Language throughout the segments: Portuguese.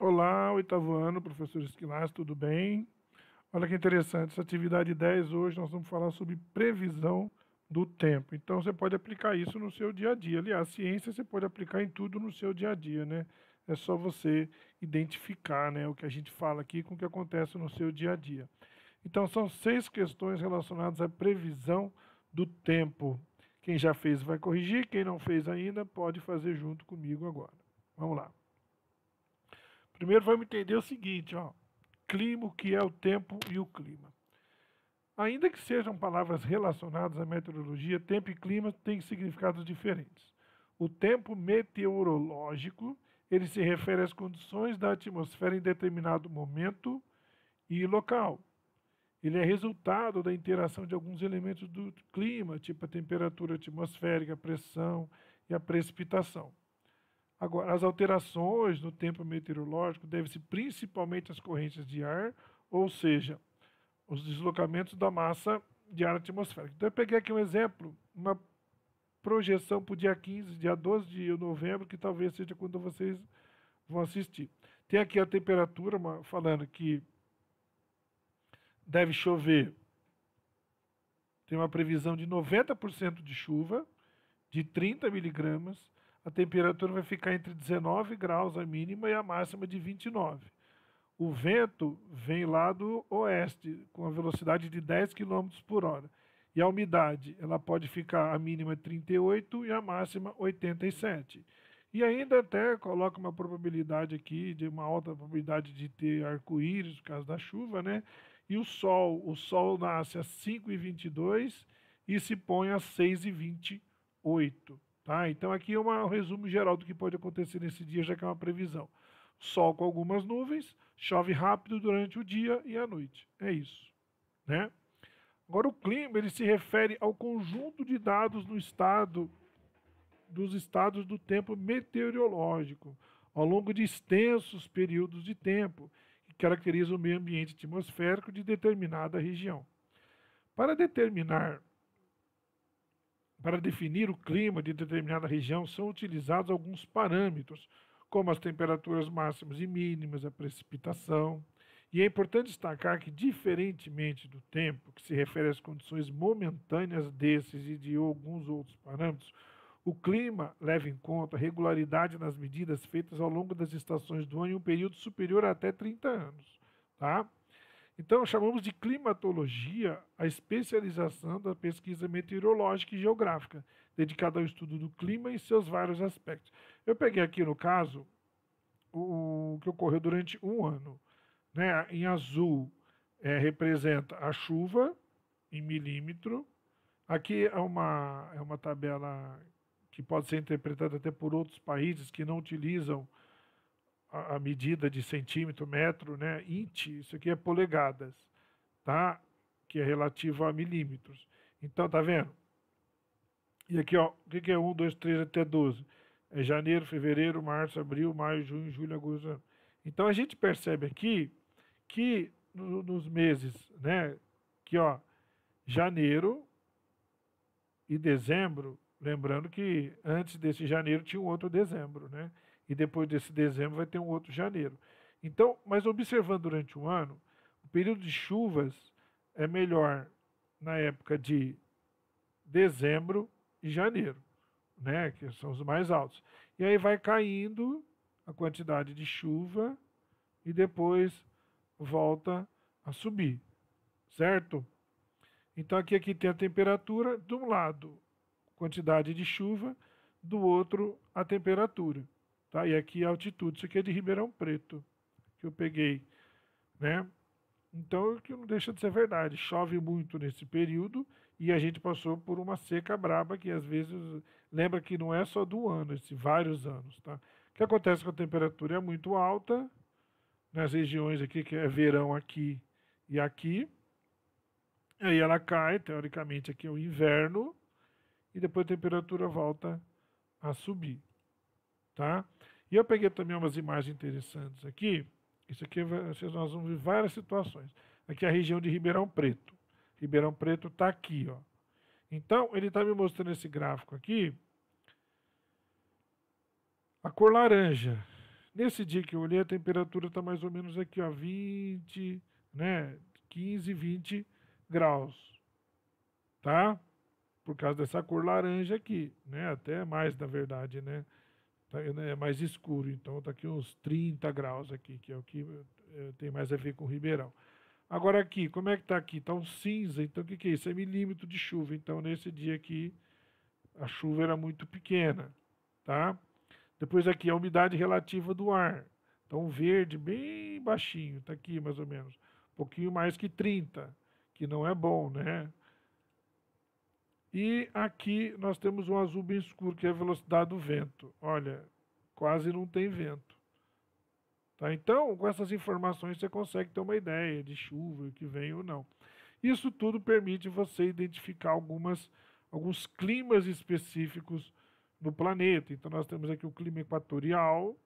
Olá, oitavo ano, professor Esquilas, tudo bem? Olha que interessante, essa atividade 10 hoje nós vamos falar sobre previsão do tempo. Então você pode aplicar isso no seu dia a dia. Aliás, ciência você pode aplicar em tudo no seu dia a dia, né? É só você identificar, né, o que a gente fala aqui com o que acontece no seu dia a dia. Então são 6 questões relacionadas à previsão do tempo. Quem já fez vai corrigir, quem não fez ainda pode fazer junto comigo agora. Vamos lá. Primeiro vamos entender o seguinte, ó. Clima, o que é o tempo e o clima. Ainda que sejam palavras relacionadas à meteorologia, tempo e clima têm significados diferentes. O tempo meteorológico, ele se refere às condições da atmosfera em determinado momento e local. Ele é resultado da interação de alguns elementos do clima, tipo a temperatura atmosférica, a pressão e a precipitação. Agora, as alterações no tempo meteorológico devem-se principalmente às correntes de ar, ou seja, os deslocamentos da massa de ar atmosférico. Então, eu peguei aqui um exemplo, uma projeção para o dia 15, dia 12 de novembro, que talvez seja quando vocês vão assistir. Tem aqui a temperatura, falando que deve chover, tem uma previsão de 90% de chuva, de 30 miligramas, a temperatura vai ficar entre 19 graus a mínima e a máxima de 29. O vento vem lá do oeste, com a velocidade de 10 quilômetros por hora. E a umidade, ela pode ficar a mínima 38 e a máxima 87. E ainda até coloca uma probabilidade aqui, de uma alta probabilidade de ter arco-íris, por causa da chuva, né? E o sol nasce às 5h22 e se põe às 6h28. Tá? Então aqui é um resumo geral do que pode acontecer nesse dia, já que é uma previsão. Sol com algumas nuvens, chove rápido durante o dia e a noite. É isso, né? Agora o clima, ele se refere ao conjunto de dados no estado dos estados do tempo meteorológico, ao longo de extensos períodos de tempo, que caracterizam o meio ambiente atmosférico de determinada região. Para determinar Para definir o clima de determinada região, são utilizados alguns parâmetros, como as temperaturas máximas e mínimas, a precipitação. E é importante destacar que, diferentemente do tempo, que se refere às condições momentâneas desses e de alguns outros parâmetros, o clima leva em conta a regularidade nas medidas feitas ao longo das estações do ano em um período superior a até 30 anos. Tá? Então, chamamos de climatologia a especialização da pesquisa meteorológica e geográfica, dedicada ao estudo do clima em seus vários aspectos. Eu peguei aqui, no caso, o que ocorreu durante um ano. Né? Em azul, representa a chuva em milímetro. Aqui é uma tabela que pode ser interpretada até por outros países que não utilizam a medida de centímetro, metro, né? Int, isso aqui é polegadas, tá? Que é relativo a milímetros. Então, tá vendo? E aqui, ó, o que é 1, 2, 3 até 12? É janeiro, fevereiro, março, abril, maio, junho, julho, agosto. Então a gente percebe aqui que nos meses, né? Que, ó, janeiro e dezembro, lembrando que antes desse janeiro tinha um outro dezembro, né? E depois desse dezembro vai ter um outro janeiro. Então, mas observando durante um ano, o período de chuvas é melhor na época de dezembro e janeiro, né? Que são os mais altos. E aí vai caindo a quantidade de chuva e depois volta a subir, certo? Então aqui tem a temperatura, de um lado quantidade de chuva, do outro a temperatura. Tá? E aqui a altitude, isso aqui é de Ribeirão Preto, que eu peguei. Né? Então, o que não deixa de ser verdade, chove muito nesse período e a gente passou por uma seca braba que às vezes, lembra que não é só do ano, é vários anos. Tá? O que acontece com a temperatura é muito alta, nas regiões aqui, que é verão aqui e aqui, aí ela cai, teoricamente aqui é o inverno, e depois a temperatura volta a subir, tá? E eu peguei também umas imagens interessantes aqui. Isso aqui nós vamos ver várias situações. Aqui é a região de Ribeirão Preto. Ribeirão Preto está aqui, ó. Então, ele está me mostrando esse gráfico aqui. A cor laranja Nesse dia que eu olhei, a temperatura está mais ou menos aqui, ó, 20, né? 15, 20 graus, tá? Por causa dessa cor laranja aqui, né? Até mais, na verdade, né? É mais escuro, então tá aqui uns 30 graus aqui, que é o que tem mais a ver com o Ribeirão. Agora aqui, como é que tá aqui? Tá um cinza, então o que que é isso? É milímetro de chuva, então nesse dia aqui a chuva era muito pequena, tá? Depois aqui a umidade relativa do ar, então verde bem baixinho, tá aqui mais ou menos, um pouquinho mais que 30, que não é bom, né? E aqui nós temos um azul bem escuro, que é a velocidade do vento. Olha, quase não tem vento. Tá? Então, com essas informações, você consegue ter uma ideia de chuva que vem ou não. Isso tudo permite você identificar alguns climas específicos no planeta. Então, nós temos aqui o clima equatorial,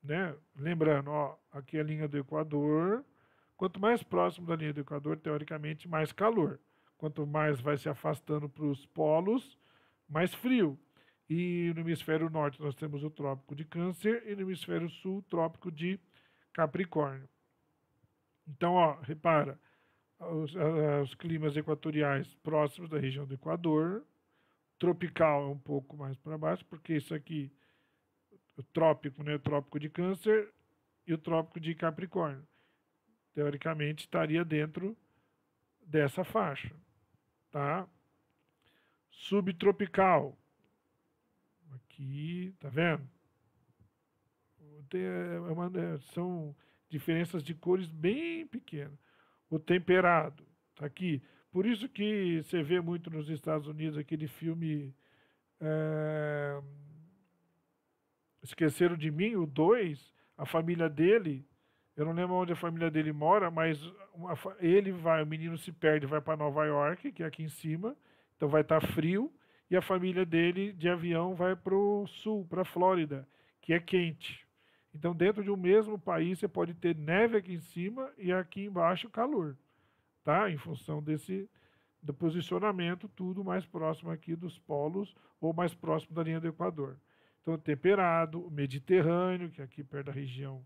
né? Lembrando, ó, aqui é a linha do Equador. Quanto mais próximo da linha do Equador, teoricamente, mais calor. Quanto mais vai se afastando para os polos, mais frio. E no hemisfério norte nós temos o Trópico de Câncer e no hemisfério sul o Trópico de Capricórnio. Então, ó, repara, os climas equatoriais próximos da região do Equador, tropical é um pouco mais para baixo, porque isso aqui, o trópico, né, o Trópico de Câncer e o Trópico de Capricórnio, teoricamente estaria dentro dessa faixa, tá? Subtropical, aqui, tá vendo? São diferenças de cores bem pequenas. O temperado, tá aqui. Por isso que você vê muito nos Estados Unidos aquele filme é, Esqueceram de Mim, o 2, a família dele, eu não lembro onde a família dele mora, mas ele vai, o menino se perde, vai para Nova York, que é aqui em cima, então vai estar frio, e a família dele de avião vai para o sul, para a Flórida, que é quente. Então, dentro de um mesmo país, você pode ter neve aqui em cima e aqui embaixo calor, tá? Em função do posicionamento, tudo mais próximo aqui dos polos ou mais próximo da linha do Equador. Então, temperado, Mediterrâneo, que é aqui perto da região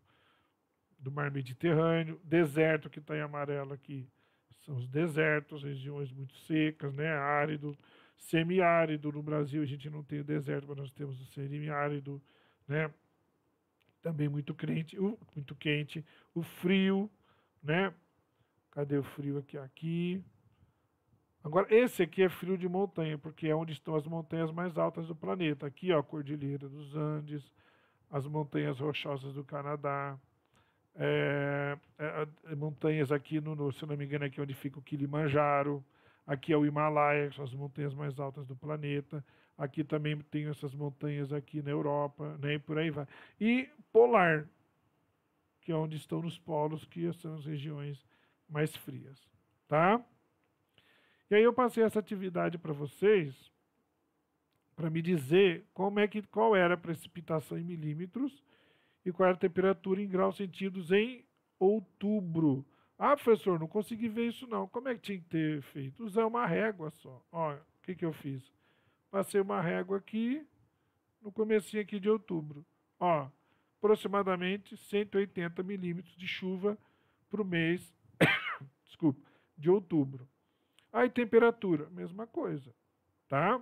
do mar Mediterrâneo, deserto que está em amarelo aqui, são os desertos, regiões muito secas, né? Árido, semiárido. No Brasil a gente não tem o deserto, mas nós temos o semiárido, né? Também muito quente, o frio, né? Cadê o frio aqui? Aqui. Agora, esse aqui é frio de montanha, porque é onde estão as montanhas mais altas do planeta. Aqui, ó, a Cordilheira dos Andes, as montanhas rochosas do Canadá, montanhas aqui, se não me engano, aqui onde fica o Kilimanjaro. Aqui é o Himalaia, que são as montanhas mais altas do planeta. Aqui também tem essas montanhas aqui na Europa, né, e por aí vai. E polar, que é onde estão os polos, que são as regiões mais frias, tá? E aí eu passei essa atividade para vocês, para me dizer qual era a precipitação em milímetros e qual era a temperatura em graus centígrados em outubro. Ah, professor, não consegui ver isso não. Como é que tinha que ter feito? Usar uma régua só. Olha, o que, que eu fiz? Passei uma régua aqui, no comecinho aqui de outubro. Ó, aproximadamente 180 milímetros de chuva para o mês, desculpa, de outubro. Aí temperatura, mesma coisa, tá?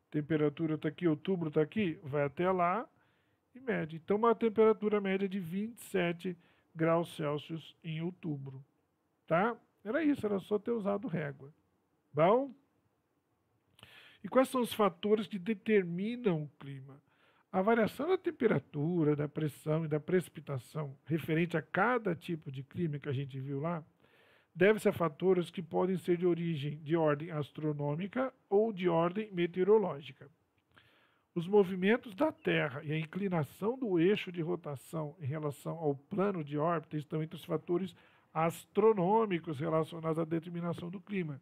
Temperatura está aqui, outubro está aqui, vai até lá e mede. Então, uma temperatura média de 27 graus Celsius em outubro, tá? Era isso, era só ter usado régua. Bom? E quais são os fatores que determinam o clima? A variação da temperatura, da pressão e da precipitação referente a cada tipo de clima que a gente viu lá, deve-se a fatores que podem ser de ordem astronômica ou de ordem meteorológica. Os movimentos da Terra e a inclinação do eixo de rotação em relação ao plano de órbita estão entre os fatores astronômicos relacionados à determinação do clima.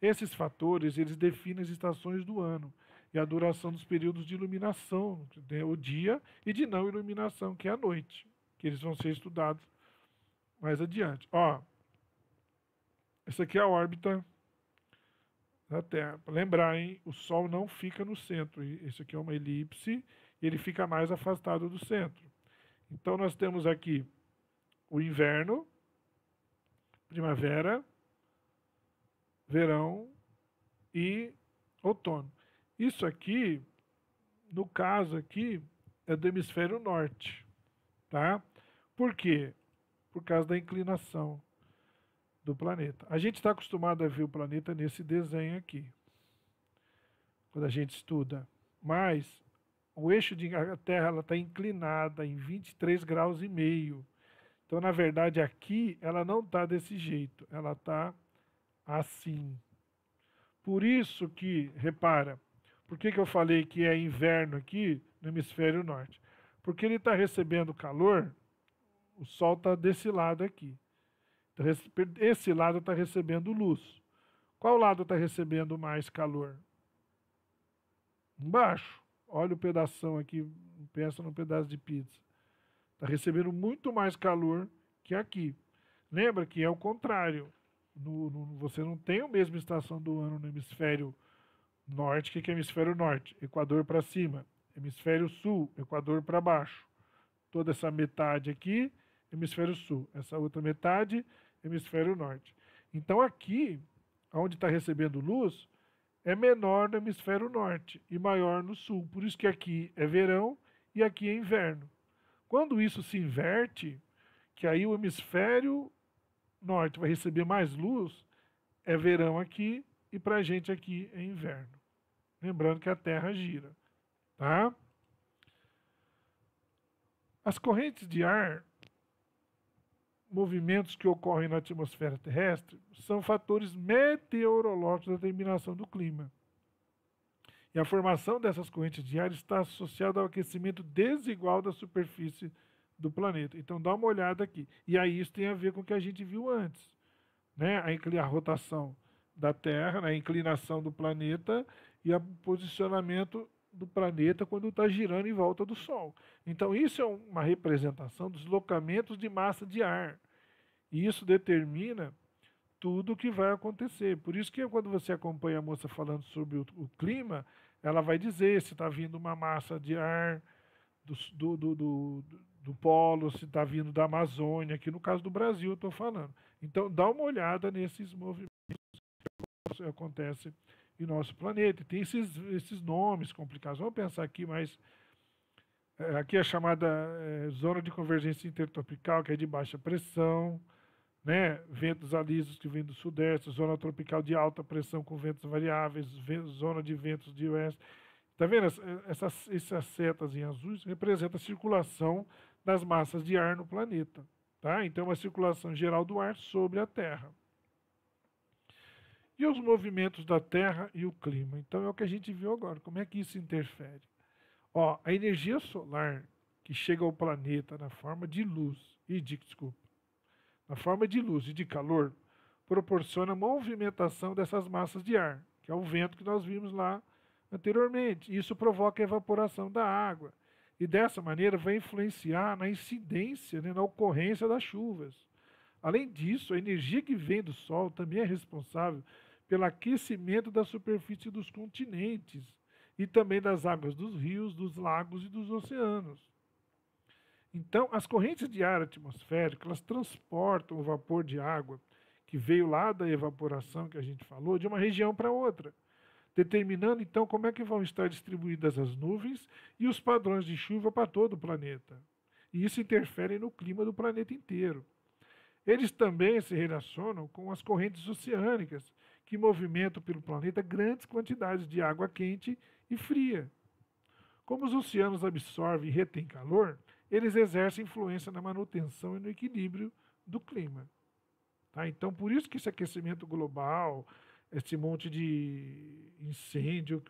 Esses fatores eles definem as estações do ano e a duração dos períodos de iluminação, né, o dia, e de não iluminação, que é a noite, que eles vão ser estudados mais adiante. Ó, essa aqui é a órbita da Terra. Para lembrar, hein, o Sol não fica no centro. Isso aqui é uma elipse, ele fica mais afastado do centro. Então nós temos aqui o inverno, primavera, verão e outono. Isso aqui, no caso aqui, é do hemisfério norte, tá? Por quê? Por causa da inclinação do planeta. A gente está acostumado a ver o planeta nesse desenho aqui, quando a gente estuda. Mas o eixo de a Terra está inclinada em 23 graus e meio. Então, na verdade, aqui ela não está desse jeito, ela está assim. Por isso que, repara, por que eu falei que é inverno aqui no hemisfério norte? Porque ele está recebendo calor, o Sol está desse lado aqui. Esse lado está recebendo luz. Qual lado está recebendo mais calor? Embaixo. Olha o pedação aqui, pensa num pedaço de pizza. Está recebendo muito mais calor que aqui. Lembra que é o contrário. Você não tem a mesma estação do ano no hemisfério norte. O que é hemisfério norte? Equador para cima. Hemisfério sul, Equador para baixo. Toda essa metade aqui, hemisfério sul. Essa outra metade, hemisfério norte. Então aqui, onde está recebendo luz, é menor no hemisfério norte e maior no sul. Por isso que aqui é verão e aqui é inverno. Quando isso se inverte, que aí o hemisfério norte vai receber mais luz, é verão aqui e para a gente aqui é inverno. Lembrando que a Terra gira, tá? As correntes de ar, movimentos que ocorrem na atmosfera terrestre, são fatores meteorológicos da determinação do clima. E a formação dessas correntes de ar está associada ao aquecimento desigual da superfície do planeta. Então dá uma olhada aqui. E aí isso tem a ver com o que a gente viu antes, né? A rotação da Terra, né? A inclinação do planeta e o posicionamento do planeta quando está girando em volta do Sol. Então isso é uma representação dos deslocamentos de massa de ar. E isso determina tudo o que vai acontecer. Por isso que quando você acompanha a moça falando sobre o clima, ela vai dizer se está vindo uma massa de ar do polo, se está vindo da Amazônia, aqui no caso do Brasil eu estou falando. Então dá uma olhada nesses movimentos que acontecem em nosso planeta. Tem esses nomes complicados. Vamos pensar aqui, mas aqui é a chamada zona de convergência intertropical, que é de baixa pressão, né? Ventos alisos que vêm do sudeste, zona tropical de alta pressão com ventos variáveis, zona de ventos de oeste. Está vendo? Essas setas em azul representam a circulação das massas de ar no planeta. Tá? Então, uma circulação geral do ar sobre a Terra. E os movimentos da Terra e o clima? Então, é o que a gente viu agora. Como é que isso interfere? Ó, a energia solar que chega ao planeta na forma de luz na forma de luz e de calor, proporciona movimentação dessas massas de ar, que é o vento que nós vimos lá anteriormente. Isso provoca a evaporação da água. E dessa maneira vai influenciar na incidência, né, na ocorrência das chuvas. Além disso, a energia que vem do Sol também é responsável pelo aquecimento da superfície dos continentes e também das águas dos rios, dos lagos e dos oceanos. Então, as correntes de ar atmosférico, elas transportam o vapor de água que veio lá da evaporação que a gente falou, de uma região para outra, determinando então como é que vão estar distribuídas as nuvens e os padrões de chuva para todo o planeta. E isso interfere no clima do planeta inteiro. Eles também se relacionam com as correntes oceânicas, que movimentam pelo planeta grandes quantidades de água quente e fria. Como os oceanos absorvem e retêm calor, eles exercem influência na manutenção e no equilíbrio do clima. Tá? Então, por isso que esse aquecimento global, esse monte de incêndio,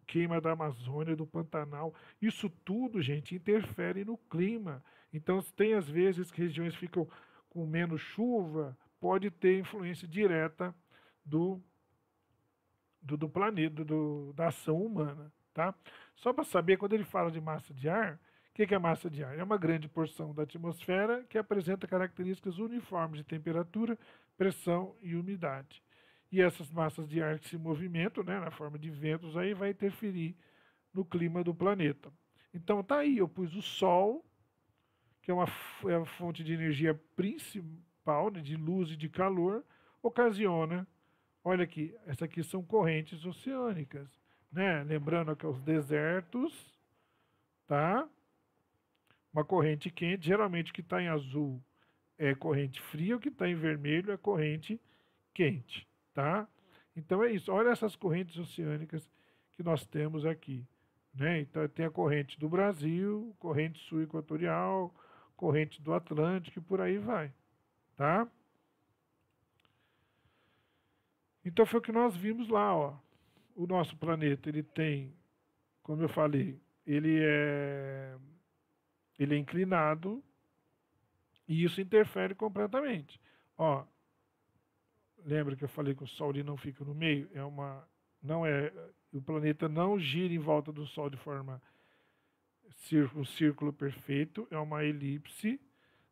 queima da Amazônia, do Pantanal, isso tudo, gente, interfere no clima. Então, tem às vezes que regiões ficam com menos chuva, pode ter influência direta do planeta, da ação humana. Tá? Só para saber, quando ele fala de massa de ar, o que é massa de ar? É uma grande porção da atmosfera que apresenta características uniformes de temperatura, pressão e umidade. E essas massas de ar que se movimentam, né, na forma de ventos, aí vai interferir no clima do planeta. Então tá aí, eu pus o Sol, que é a fonte de energia principal, né, de luz e de calor, ocasiona, olha aqui, essa aqui são correntes oceânicas, né? Lembrando que os desertos, tá? Uma corrente quente, geralmente o que está em azul é corrente fria, o que está em vermelho é corrente quente, tá? Então é isso. Olha essas correntes oceânicas que nós temos aqui, né? Então tem a corrente do Brasil, corrente sul equatorial, corrente do Atlântico e por aí vai, tá? Então foi o que nós vimos lá, ó. O nosso planeta, ele tem, como eu falei, ele é inclinado e isso interfere completamente. Ó, lembra que eu falei que o Sol ele não fica no meio? Não é, o planeta não gira em volta do Sol de forma um círculo perfeito, é uma elipse,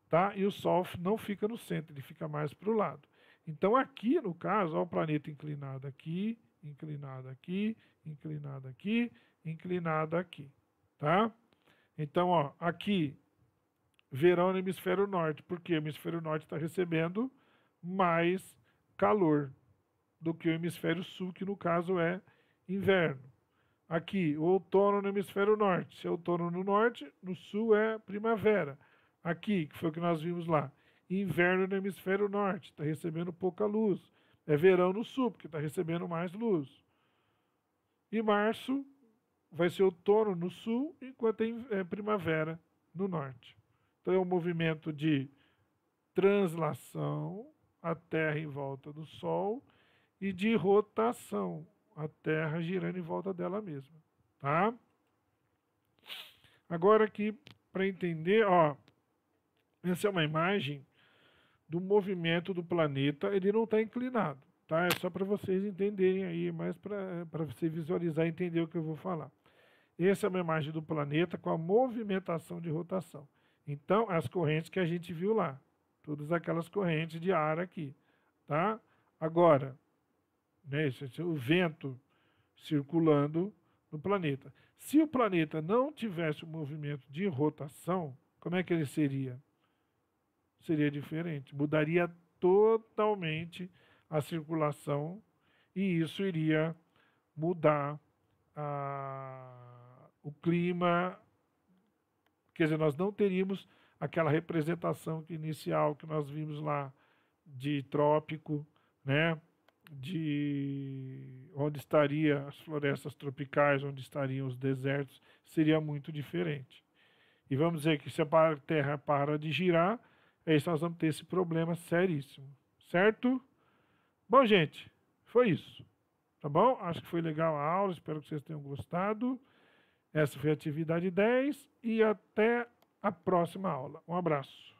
tá? E o Sol não fica no centro, ele fica mais para o lado. Então aqui, no caso, ó, o planeta inclinado aqui, inclinado aqui, inclinado aqui, inclinado aqui, tá? Então, ó, aqui, verão no hemisfério norte, porque o hemisfério norte está recebendo mais calor do que o hemisfério sul, que no caso é inverno. Aqui, o outono no hemisfério norte. Se é outono no norte, no sul é primavera. Aqui, que foi o que nós vimos lá, inverno no hemisfério norte, está recebendo pouca luz. É verão no sul, porque está recebendo mais luz. E março vai ser outono no sul, enquanto é primavera no norte. Então é um movimento de translação, a Terra em volta do Sol, e de rotação, a Terra girando em volta dela mesma, tá? Agora aqui, para entender, ó, essa é uma imagem do movimento do planeta, ele não está inclinado, tá? É só para vocês entenderem aí, mais para você visualizar e entender o que eu vou falar. Essa é uma imagem do planeta com a movimentação de rotação. Então, as correntes que a gente viu lá, todas aquelas correntes de ar aqui, tá? Agora, né, esse é o vento circulando no planeta. Se o planeta não tivesse um movimento de rotação, como é que ele seria? Seria diferente, mudaria totalmente a circulação e isso iria mudar o clima, quer dizer, nós não teríamos aquela representação inicial que nós vimos lá de trópico, né? De onde estariam as florestas tropicais, onde estariam os desertos, seria muito diferente. E vamos dizer que se a Terra para de girar, aí nós vamos ter esse problema seríssimo, certo? Bom, gente, foi isso. Tá bom? Acho que foi legal a aula, espero que vocês tenham gostado. Essa foi a atividade 10 e até a próxima aula. Um abraço.